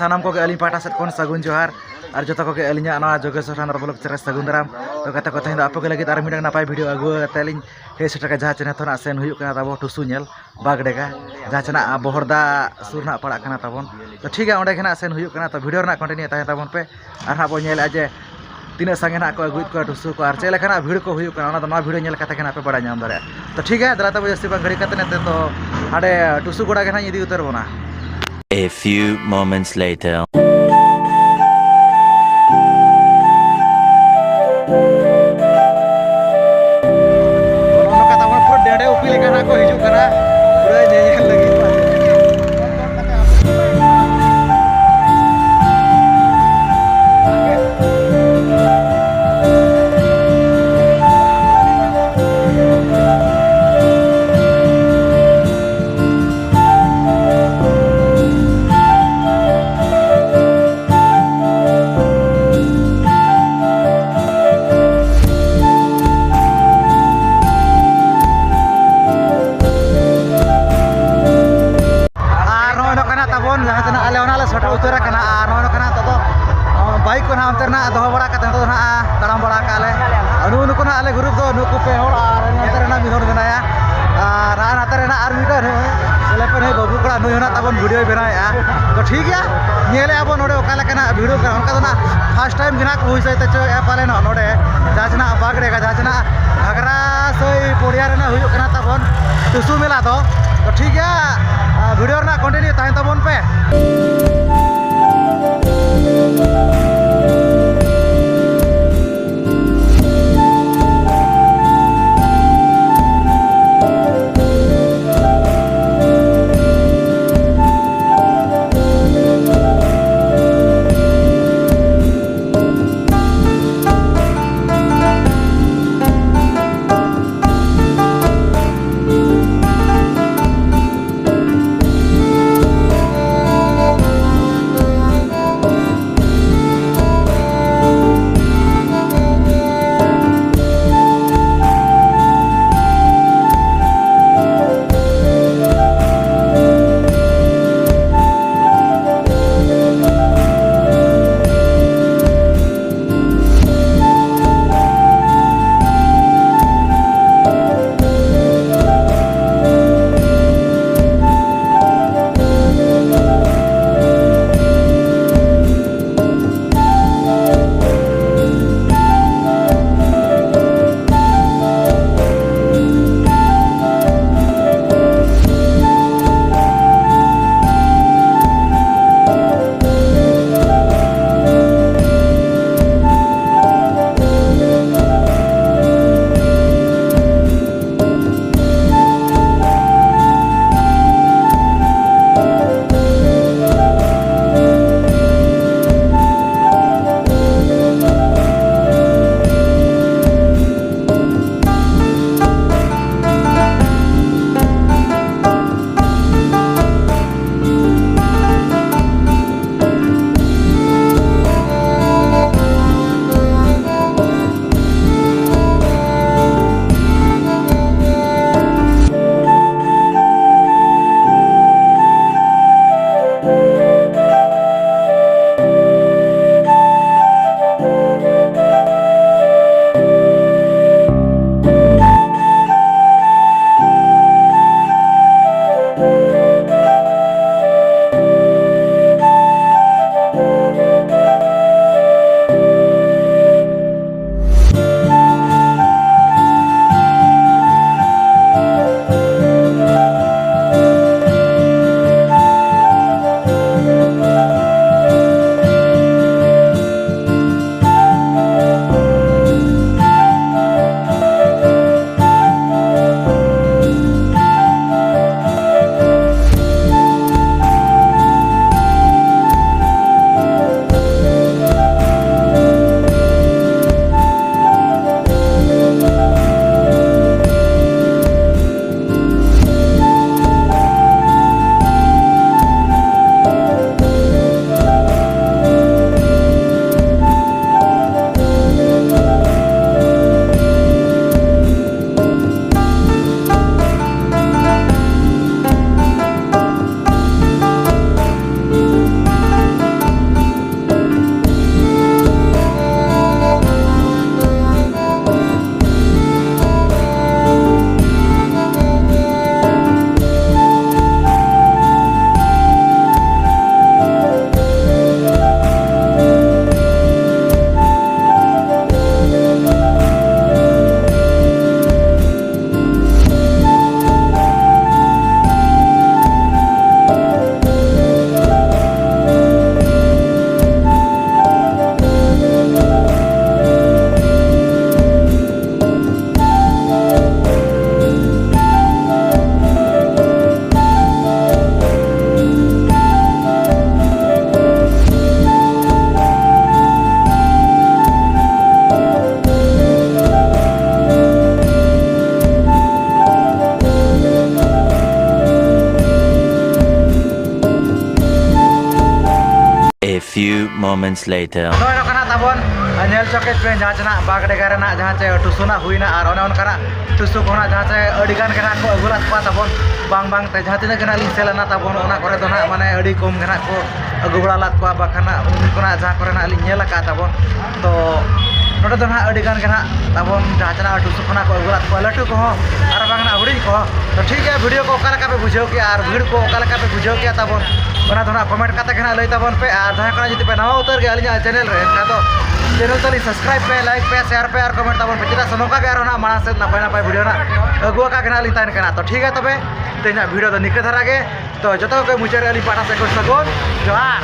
सानाम को अली पाटा सेट खन सगुन जोहार और जो को अलिया जोगेश्वर चंद्र ब्लॉक चेहरा सगुन दाराम तो कते को तेज आपे लगे और मिडा नपाय वीडियो अगु तेलिंग हे सेटा जहाँ चेना थोड़ा सेन हुई तब टुसु नेल बागडेगा जहाँ चेना बहरदा सुर ना पड़ा तबन तो ठीक है अंडे सेन हुई तो वीडियो कंटिन्यू तहे तबन पे और हाँ बो जे तीना संगे ना को अगुत को टुसु को और चेलेखा वीडियो को हुई वीडियो नेल कते पे बड़ा नाम दारे तो ठीक है दला तब जैसे घड़ी कते तो हाँ टुसु गोड़ा के इदी उतर बना। A few moments later. Bike को अंतर ना दो बड़ा ना तड़म बड़ा काले नुको ना ग्रुप दो नुको पे मिहर बनाया और मीटर सेलेपन बाबू कड़ा नुई तबन वीडियो बनाया तो ठीक है नेले अब नोड़े वीडियो का फर्स्ट टाइम गिना को हुई तो पाले नोड़े जहाँ बागड़ेगा जहाँ घाघरा सई पोड़िया तबन टुसु मेला तो ठीक है वीडियो कंटिन्यू तहन तबन पे। few moments later. Noy no kana tabon nyel choket pe jahan chana bag dega rena jahan che tusuna huina ar one on kana tusu kona jahan che adigan kana ko agulat pa tabon bang te jahan tina kana ling selana tabon ona kore do na mane adi kom kana ko agu bala lat pa bakana uni kona jahan kore na ling nyela ka tabon to noda do na adigan kana tabon jahan chana tusu kona ko agulat pa latu ko ar bang na huri ko to ठीक है video को ओकाला का पे बुझाओ कि are भीड़ को ओकाला का पे बुझाओ कि ताबन बना धोना कमेंट काते खना लई ताबन पे आर जहां कना जति पे नवा उतर गे अलिया चैनल रे का तो चैनल तली सब्सक्राइब पे लाइक पे शेयर पे आर कमेंट ताबन पे चिता सनोका के आर ना माना से नपाय वीडियो ना अगुआ का खना लितान कना तो ठीक है तबे तेना वीडियो तो निके धरा गे तो जतो के मुचेर अली पाटा से को सगोन जोहार।